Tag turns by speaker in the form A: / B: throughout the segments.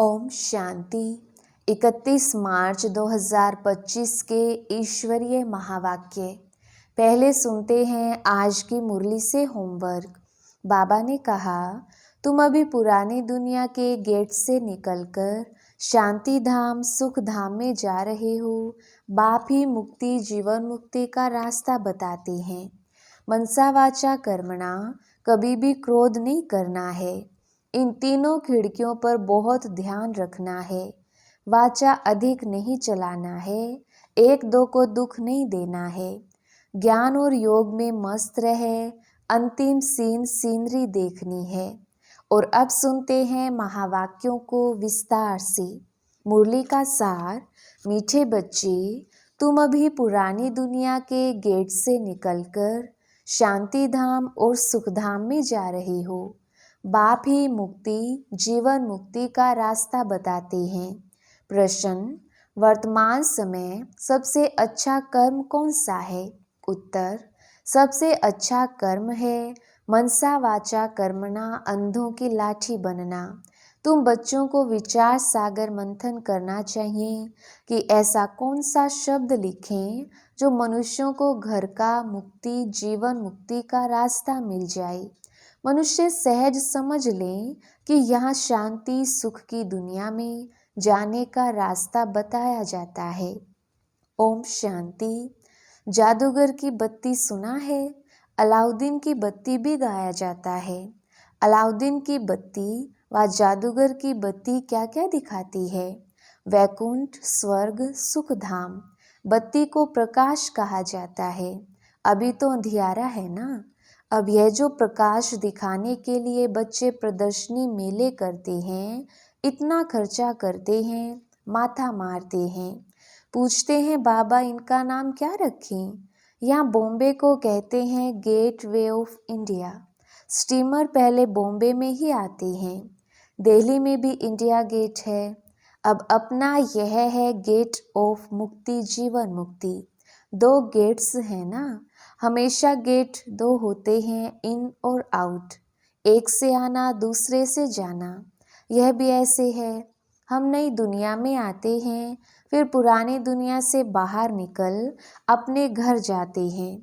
A: ओम शांति। 31 मार्च 2025 के ईश्वरीय महावाक्य। पहले सुनते हैं आज की मुरली से होमवर्क। बाबा ने कहा, तुम अभी पुरानी दुनिया के गेट से निकलकर शांति धाम सुख धाम में जा रहे हो। बाप ही मुक्ति जीवन मुक्ति का रास्ता बताते हैं। मनसा वाचा कर्मणा, कभी भी क्रोध नहीं करना है। इन तीनों खिड़कियों पर बहुत ध्यान रखना है। वाचा अधिक नहीं चलाना है। एक दो को दुख नहीं देना है। ज्ञान और योग में मस्त रहे। अंतिम सीनरी देखनी है। और अब सुनते हैं महावाक्यों को विस्तार से। मुरली का सार। मीठे बच्चे, तुम अभी पुरानी दुनिया के गेट से निकलकर शांति धाम और सुख धाम में जा रहे हो। बाप ही मुक्ति जीवन मुक्ति का रास्ता बताते हैं। प्रश्न, वर्तमान समय सबसे अच्छा कर्म कौन सा है? उत्तर, सबसे अच्छा कर्म है मनसा वाचा कर्मणा, अंधों की लाठी बनना। तुम बच्चों को विचार सागर मंथन करना चाहिए कि ऐसा कौन सा शब्द लिखें जो मनुष्यों को घर का मुक्ति जीवन मुक्ति का रास्ता मिल जाए। मनुष्य सहज समझ लें कि यहाँ शांति सुख की दुनिया में जाने का रास्ता बताया जाता है। ओम शांति। जादूगर की बत्ती सुना है? अलाउद्दीन की बत्ती भी गाया जाता है। अलाउद्दीन की बत्ती व जादूगर की बत्ती क्या क्या दिखाती है? वैकुंठ, स्वर्ग, सुख धाम। बत्ती को प्रकाश कहा जाता है। अभी तो अंधियारा है ना। अब यह जो प्रकाश दिखाने के लिए बच्चे प्रदर्शनी मेले करते हैं, इतना खर्चा करते हैं, माथा मारते हैं, पूछते हैं बाबा इनका नाम क्या रखें? यहाँ बॉम्बे को कहते हैं gateway of India. Steamer पहले बॉम्बे में ही आते हैं। दिल्ली में भी इंडिया गेट है। अब अपना यह है गेट ऑफ मुक्ति जीवन मुक्ति। दो गेट्स हैं ना। हमेशा गेट दो होते हैं, इन और आउट। एक से आना दूसरे से जाना। यह भी ऐसे है। हम नई दुनिया में आते हैं, फिर पुरानी दुनिया से बाहर निकल अपने घर जाते हैं,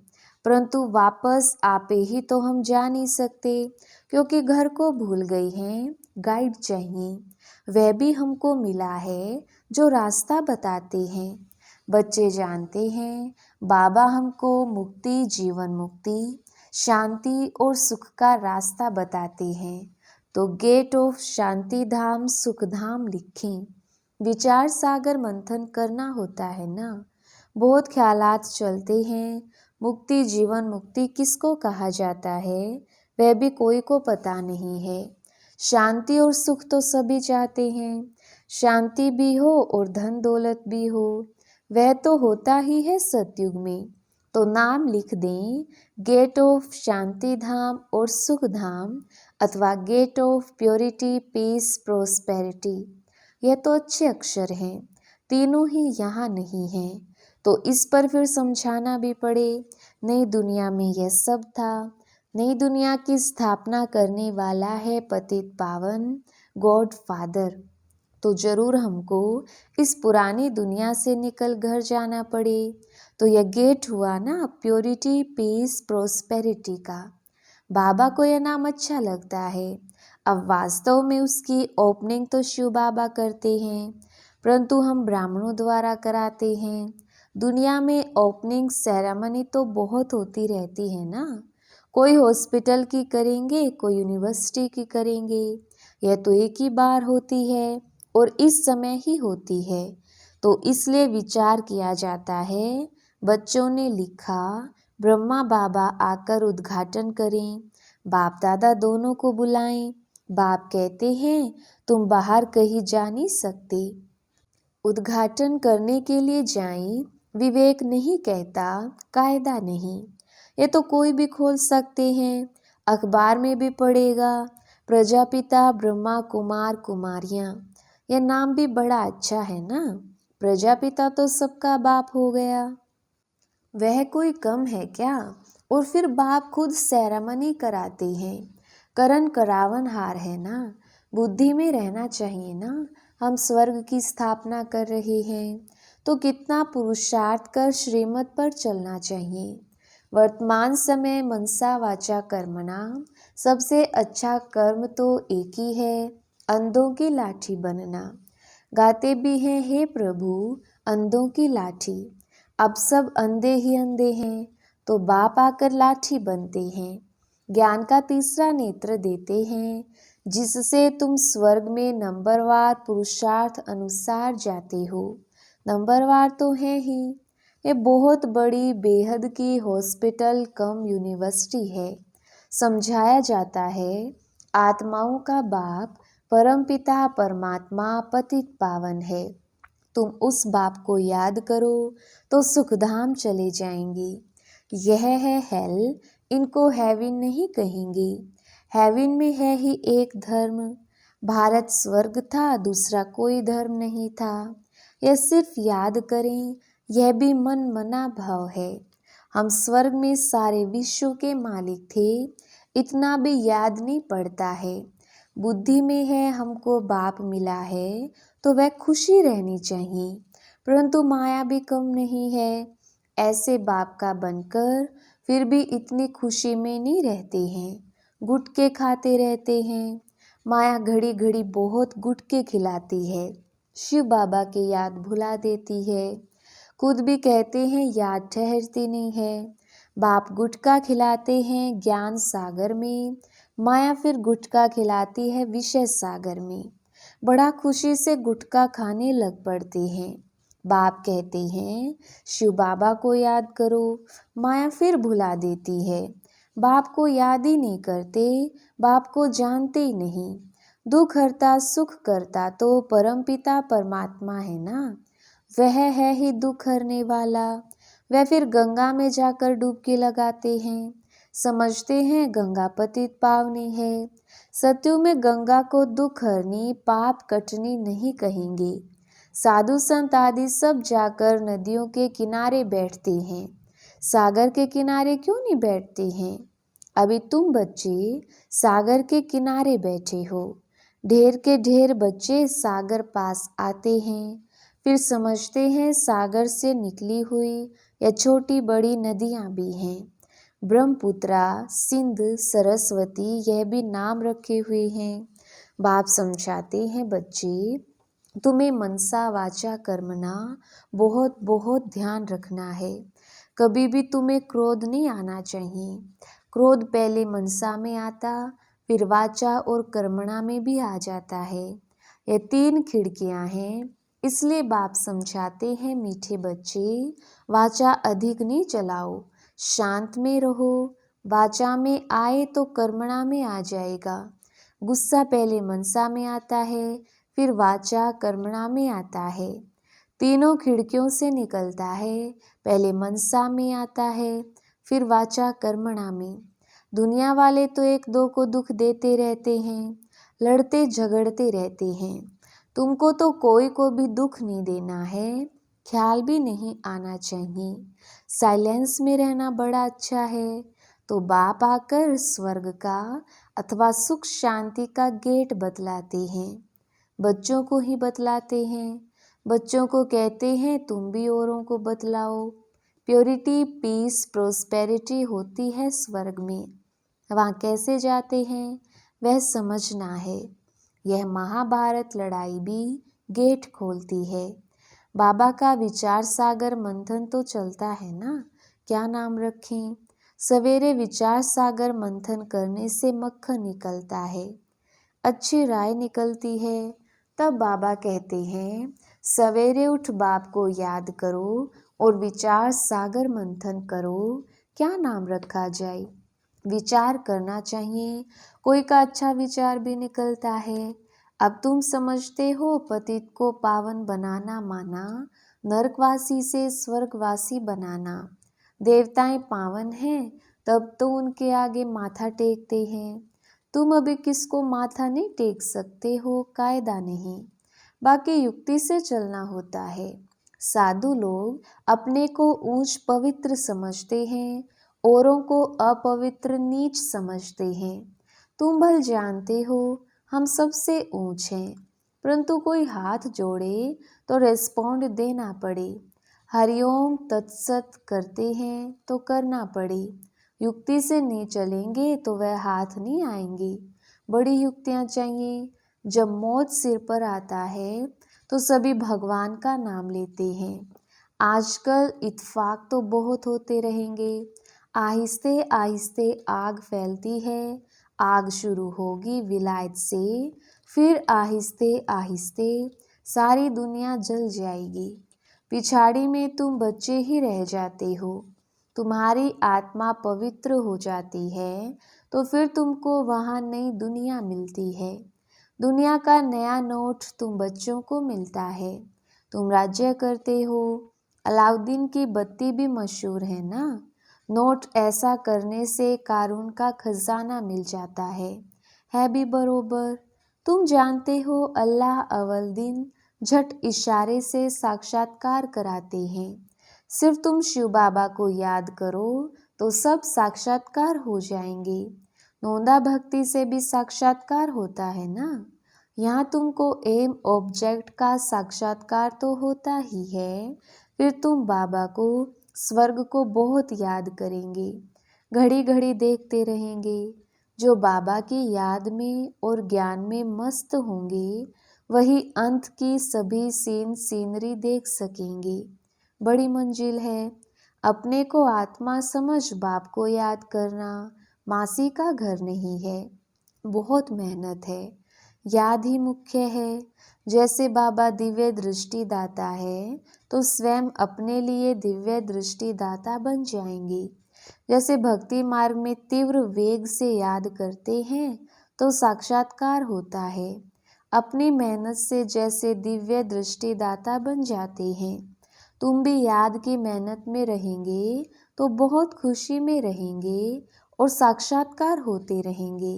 A: परंतु वापस आपे ही तो हम जा नहीं सकते, क्योंकि घर को भूल गए हैं। गाइड चाहिए। वह भी हमको मिला है जो रास्ता बताते हैं। बच्चे जानते हैं बाबा हमको मुक्ति जीवन मुक्ति शांति और सुख का रास्ता बताते हैं। तो गेट ऑफ शांति धाम सुख धाम लिखें। विचार सागर मंथन करना होता है ना। बहुत ख्यालात चलते हैं। मुक्ति जीवन मुक्ति किसको कहा जाता है वह भी कोई को पता नहीं है। शांति और सुख तो सभी चाहते हैं। शांति भी हो और धन दौलत भी हो, वह तो होता ही है सतयुग में। तो नाम लिख दें गेट ऑफ शांति धाम और सुख धाम, अथवा gate of purity peace prosperity. यह तो अच्छे अक्षर हैं, तीनों ही यहाँ नहीं हैं, तो इस पर फिर समझाना भी पड़े। नई दुनिया में यह सब था। नई दुनिया की स्थापना करने वाला है पतित पावन गॉड फादर। तो जरूर हमको इस पुरानी दुनिया से निकल घर जाना पड़े। तो यह गेट हुआ ना प्योरिटी पीस प्रोस्पेरिटी का। बाबा को यह नाम अच्छा लगता है। अब वास्तव में उसकी ओपनिंग तो शिव बाबा करते हैं, परंतु हम ब्राह्मणों द्वारा कराते हैं। दुनिया में ओपनिंग सेरेमनी तो बहुत होती रहती है ना। कोई हॉस्पिटल की करेंगे, कोई यूनिवर्सिटी की करेंगे। यह तो एक ही बार होती है और इस समय ही होती है, तो इसलिए विचार किया जाता है। बच्चों ने लिखा ब्रह्मा बाबा आकर उद्घाटन करें। बाप दादा दोनों को बुलाएं। बाप कहते हैं तुम बाहर कहीं जा नहीं सकते, उद्घाटन करने के लिए जाएं। विवेक नहीं कहता, कायदा नहीं। ये तो कोई भी खोल सकते हैं, अखबार में भी पढ़ेगा। प्रजापिता ब्रह्मा कुमार कुमारियाँ, यह नाम भी बड़ा अच्छा है ना। प्रजापिता तो सबका बाप हो गया, वह कोई कम है क्या? और फिर बाप खुद सेरेमनी कराते हैं। करण करावन हार है ना। बुद्धि में रहना चाहिए ना। हम स्वर्ग की स्थापना कर रहे हैं तो कितना पुरुषार्थ कर श्रीमत पर चलना चाहिए। वर्तमान समय मनसा वाचा कर्मणा, सबसे अच्छा कर्म तो एक ही है, अंधों की लाठी बनना। गाते भी हैं, हे प्रभु अंधों की लाठी। अब सब अंधे ही अंधे हैं तो बाप आकर लाठी बनते हैं। ज्ञान का तीसरा नेत्र देते हैं जिससे तुम स्वर्ग में नंबरवार पुरुषार्थ अनुसार जाते हो। नंबरवार तो है ही। ये बहुत बड़ी बेहद की हॉस्पिटल कम यूनिवर्सिटी है। समझाया जाता है आत्माओं का बाप परमपिता परमात्मा पतित पावन है। तुम उस बाप को याद करो तो सुखधाम चले जाएंगे। यह है हेल, इनको हेवन नहीं कहेंगे। हेवन में है ही एक धर्म। भारत स्वर्ग था, दूसरा कोई धर्म नहीं था। यह सिर्फ याद करें, यह भी मन मना भाव है। हम स्वर्ग में सारे विश्व के मालिक थे, इतना भी याद नहीं पड़ता है। बुद्धि में है हमको बाप मिला है तो वह खुशी रहनी चाहिए, परंतु माया भी कम नहीं है। ऐसे बाप का बनकर फिर भी इतनी खुशी में नहीं रहते हैं, गुटके खाते रहते हैं। माया घड़ी घड़ी बहुत गुटके खिलाती है, शिव बाबा की याद भुला देती है। खुद भी कहते हैं याद ठहरती नहीं है। बाप गुटका खिलाते हैं ज्ञान सागर में, माया फिर गुटका खिलाती है विषय सागर में। बड़ा खुशी से गुटखा खाने लग पड़ते हैं। बाप कहते हैं शिव बाबा को याद करो, माया फिर भुला देती है। बाप को याद ही नहीं करते, बाप को जानते ही नहीं। दुख हरता सुख करता तो परमपिता परमात्मा है ना, वह है ही दुख हरने वाला। वह फिर गंगा में जाकर डुबकी लगाते हैं, समझते हैं गंगा पतित पावनी है। सत्यु में गंगा को दुख हरनी पाप कटनी नहीं कहेंगे। साधु संत आदि सब जाकर नदियों के किनारे बैठते हैं, सागर के किनारे क्यों नहीं बैठते हैं? अभी तुम बच्चे सागर के किनारे बैठे हो। ढेर के ढेर बच्चे सागर पास आते हैं, फिर समझते हैं सागर से निकली हुई या छोटी बड़ी नदियां भी हैं। ब्रह्मपुत्रा, सिंध, सरस्वती, यह भी नाम रखे हुए हैं। बाप समझाते हैं बच्चे तुम्हें मनसा वाचा कर्मणा बहुत बहुत ध्यान रखना है। कभी भी तुम्हें क्रोध नहीं आना चाहिए। क्रोध पहले मनसा में आता, फिर वाचा और कर्मणा में भी आ जाता है। ये 3 खिड़कियां हैं, इसलिए बाप समझाते हैं मीठे बच्चे वाचा अधिक नहीं चलाओ, शांत में रहो। वाचा में आए तो कर्मणा में आ जाएगा। गुस्सा पहले मनसा में आता है, फिर वाचा कर्मणा में आता है। तीनों खिड़कियों से निकलता है, पहले मनसा में आता है, फिर वाचा कर्मणा में। दुनिया वाले तो एक दो को दुख देते रहते हैं, लड़ते झगड़ते रहते हैं। तुमको तो कोई को भी दुख नहीं देना है, ख्याल भी नहीं आना चाहिए। साइलेंस में रहना बड़ा अच्छा है। तो बाप आकर स्वर्ग का अथवा सुख शांति का गेट बतलाते हैं, बच्चों को ही बतलाते हैं। बच्चों को कहते हैं तुम भी औरों को बतलाओ। प्योरिटी, पीस, प्रोस्पेरिटी होती है स्वर्ग में। वहाँ कैसे जाते हैं वह समझना है। यह महाभारत लड़ाई भी गेट खोलती है। बाबा का विचार सागर मंथन तो चलता है ना, क्या नाम रखें? सवेरे विचार सागर मंथन करने से मक्खन निकलता है, अच्छी राय निकलती है। तब बाबा कहते हैं सवेरे उठ बाप को याद करो और विचार सागर मंथन करो, क्या नाम रखा जाए? विचार करना चाहिए, कोई का अच्छा विचार भी निकलता है। अब तुम समझते हो पतित को पावन बनाना माना नरकवासी से स्वर्गवासी बनाना। देवताएं पावन हैं तब तो उनके आगे माथा टेकते हैं। तुम अभी किसको माथा नहीं टेक सकते हो, कायदा नहीं, बाकी युक्ति से चलना होता है। साधु लोग अपने को ऊंच पवित्र समझते हैं, औरों को अपवित्र नीच समझते हैं। तुम भल जानते हो हम सबसे ऊंच हैं, परंतु कोई हाथ जोड़े तो रिस्पॉन्ड देना पड़े। हरिओम तत्सत करते हैं तो करना पड़े। युक्ति से नहीं चलेंगे तो वह हाथ नहीं आएंगे। बड़ी युक्तियां चाहिए। जब मौत सिर पर आता है तो सभी भगवान का नाम लेते हैं। आजकल इत्फाक तो बहुत होते रहेंगे। आहिस्ते आहिस्ते आग फैलती है। आग शुरू होगी विलायत से, फिर आहिस्ते आहिस्ते सारी दुनिया जल जाएगी। पिछाड़ी में तुम बच्चे ही रह जाते हो। तुम्हारी आत्मा पवित्र हो जाती है तो फिर तुमको वहाँ नई दुनिया मिलती है। दुनिया का नया नोट तुम बच्चों को मिलता है। तुम राज्य करते हो। अलाउद्दीन की बत्ती भी मशहूर है ना। नोट ऐसा करने से कारून का खजाना मिल जाता है भी बरोबर। तुम जानते हो अल्लाह अव्वल दिन झट इशारे से साक्षात्कार कराते हैं। सिर्फ तुम शिव बाबा को याद करो तो सब साक्षात्कार हो जाएंगे। नोंदा भक्ति से भी साक्षात्कार होता है ना। यहाँ तुमको एम ऑब्जेक्ट का साक्षात्कार तो होता ही है, फिर तुम बाबा को, स्वर्ग को बहुत याद करेंगे। घड़ी घड़ी देखते रहेंगे। जो बाबा की याद में और ज्ञान में मस्त होंगे वही अंत की सभी सीनरी देख सकेंगे। बड़ी मंजिल है। अपने को आत्मा समझ बाप को याद करना मासी का घर नहीं है। बहुत मेहनत है। याद ही मुख्य है। जैसे बाबा दिव्य दृष्टि दाता है तो स्वयं अपने लिए दिव्य दृष्टि दाता बन जाएंगे। जैसे भक्ति मार्ग में तीव्र वेग से याद करते हैं तो साक्षात्कार होता है। अपनी मेहनत से जैसे दिव्य दृष्टि दाता बन जाते हैं। तुम भी याद की मेहनत में रहेंगे तो बहुत खुशी में रहेंगे और साक्षात्कार होते रहेंगे।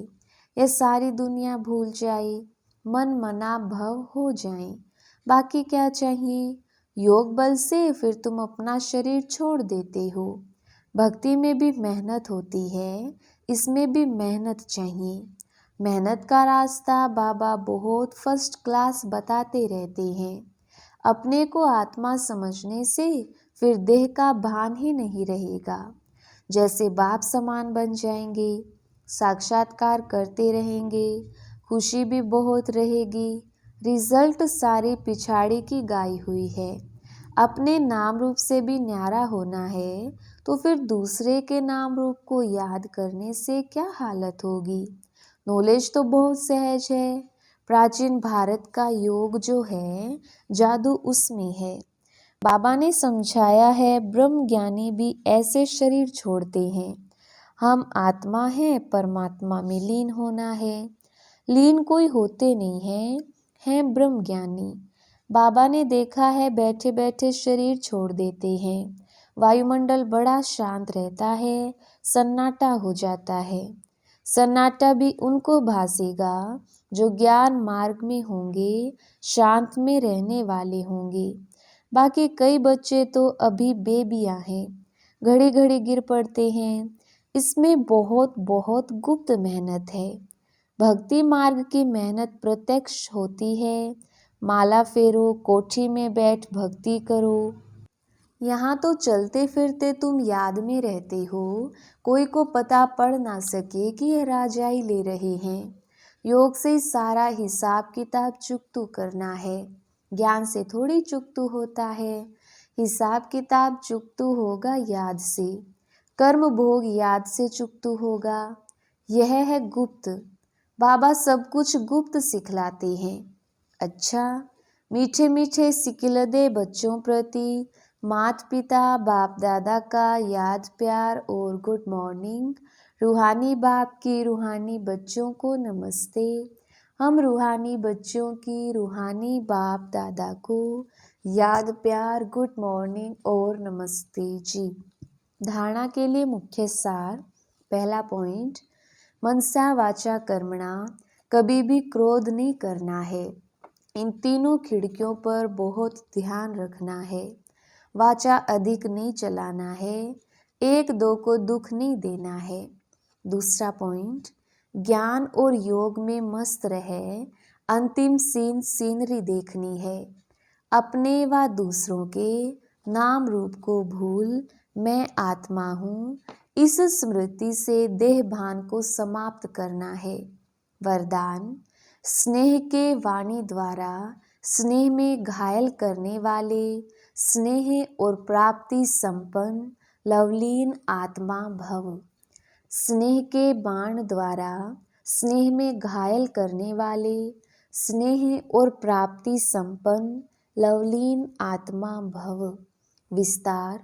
A: यह सारी दुनिया भूल जाए, मन मना भव हो जाए। बाकी क्या चाहिए? योग बल से फिर तुम अपना शरीर छोड़ देते हो। भक्ति में भी मेहनत होती है, इसमें भी मेहनत चाहिए। मेहनत का रास्ता बाबा बहुत फर्स्ट क्लास बताते रहते हैं। अपने को आत्मा समझने से फिर देह का भान ही नहीं रहेगा। जैसे बाप समान बन जाएंगे, साक्षात्कार करते रहेंगे, खुशी भी बहुत रहेगी। रिजल्ट सारी पिछाड़ी की गाई हुई है। अपने नाम रूप से भी न्यारा होना है तो फिर दूसरे के नाम रूप को याद करने से क्या हालत होगी। नॉलेज तो बहुत सहज है। प्राचीन भारत का योग जो है, जादू उसमें है। बाबा ने समझाया है ब्रह्म ज्ञानी भी ऐसे शरीर छोड़ते हैं। हम आत्मा हैं, परमात्मा में लीन होना है। लीन कोई होते नहीं हैं ब्रह्म ज्ञानी। बाबा ने देखा है बैठे बैठे शरीर छोड़ देते हैं। वायुमंडल बड़ा शांत रहता है, सन्नाटा हो जाता है। सन्नाटा भी उनको भासेगा जो ज्ञान मार्ग में होंगे, शांत में रहने वाले होंगे। बाकी कई बच्चे तो अभी बेबियां हैं, घड़ी घड़ी गिर पड़ते हैं। इसमें बहुत बहुत गुप्त मेहनत है। भक्ति मार्ग की मेहनत प्रत्यक्ष होती है। माला फेरो, कोठी में बैठ भक्ति करो। यहाँ तो चलते फिरते तुम याद में रहते हो, कोई को पता पड़ ना सके कि यह राजाई ले रहे हैं। योग से सारा हिसाब किताब चुकतू करना है। ज्ञान से थोड़ी चुकतू होता है। हिसाब किताब चुकतू होगा याद से। कर्म भोग याद से चुकतू होगा। यह है गुप्त। बाबा सब कुछ गुप्त सिखलाते हैं। अच्छा, मीठे मीठे सिकिलदे बच्चों प्रति माता पिता बाप दादा का याद प्यार और गुड मॉर्निंग। रूहानी बाप की रूहानी बच्चों को नमस्ते। हम रूहानी बच्चों की रूहानी बाप दादा को याद प्यार, गुड मॉर्निंग और नमस्ते जी। धारणा के लिए मुख्य सार। पहला पॉइंट, मनसा वाचा कर्मणा, कभी भी क्रोध नहीं करना है। इन तीनों खिड़कियों पर बहुत ध्यान रखना है। वाचा अधिक नहीं चलाना है। एक दो को दुख नहीं देना है। दूसरा पॉइंट, ज्ञान और योग में मस्त रहे, अंतिम सीनरी देखनी है। अपने व दूसरों के नाम रूप को भूल मैं आत्मा हूँ, इस स्मृति से देह भान को समाप्त करना है। वरदान, स्नेह के वाणी द्वारा स्नेह में घायल करने वाले, स्नेह और प्राप्ति संपन्न लवलीन आत्मा भव। स्नेह के बाण द्वारा स्नेह में घायल करने वाले, स्नेह और प्राप्ति संपन्न लवलीन आत्मा भव। विस्तार,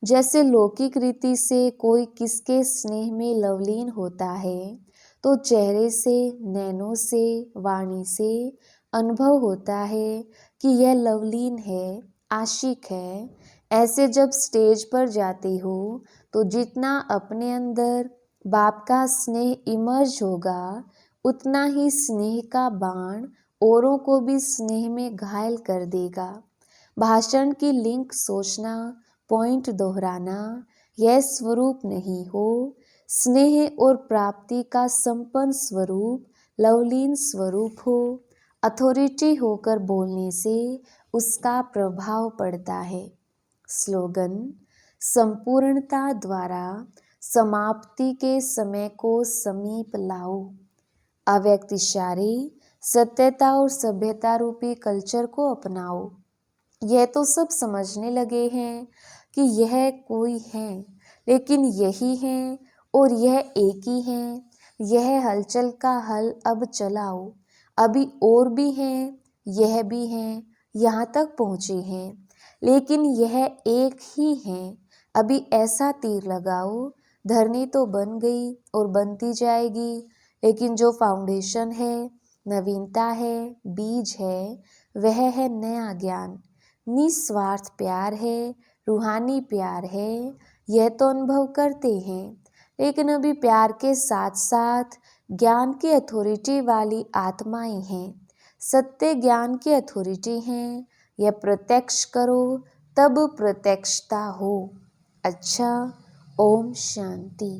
A: जैसे लौकिक रीति से कोई किसके स्नेह में लवलीन होता है तो चेहरे से, नैनों से, वाणी से अनुभव होता है कि यह लवलीन है, आशिक है। ऐसे जब स्टेज पर जाते हो तो जितना अपने अंदर बाप का स्नेह इमर्ज होगा, उतना ही स्नेह का बाण औरों को भी स्नेह में घायल कर देगा। भाषण की लिंक सोचना, पॉइंट दोहराना, यह स्वरूप नहीं हो। स्नेह और प्राप्ति का संपन्न स्वरूप लवलीन स्वरूप हो। अथॉरिटी होकर बोलने से उसका प्रभाव पड़ता है। स्लोगन, संपूर्णता द्वारा समाप्ति के समय को समीप लाओ। अव्यक्त इशारे, सत्यता और सभ्यता रूपी कल्चर को अपनाओ। यह तो सब समझने लगे हैं कि यह कोई है, लेकिन यही है और यह एक ही है। यह हलचल का हल अब चलाओ। अभी और भी हैं, यह भी हैं, यहाँ तक पहुँचे हैं, लेकिन यह एक ही है। अभी ऐसा तीर लगाओ, धरनी तो बन गई और बनती जाएगी, लेकिन जो फाउंडेशन है, नवीनता है, बीज है, वह है नया ज्ञान, निस्वार्थ प्यार है, रूहानी प्यार है। यह तो अनुभव करते हैं, लेकिन अभी प्यार के साथ साथ ज्ञान की अथॉरिटी वाली आत्माएं हैं, सत्य ज्ञान की अथॉरिटी हैं। यह प्रत्यक्ष करो, तब प्रत्यक्षता हो। अच्छा, ओम शांति।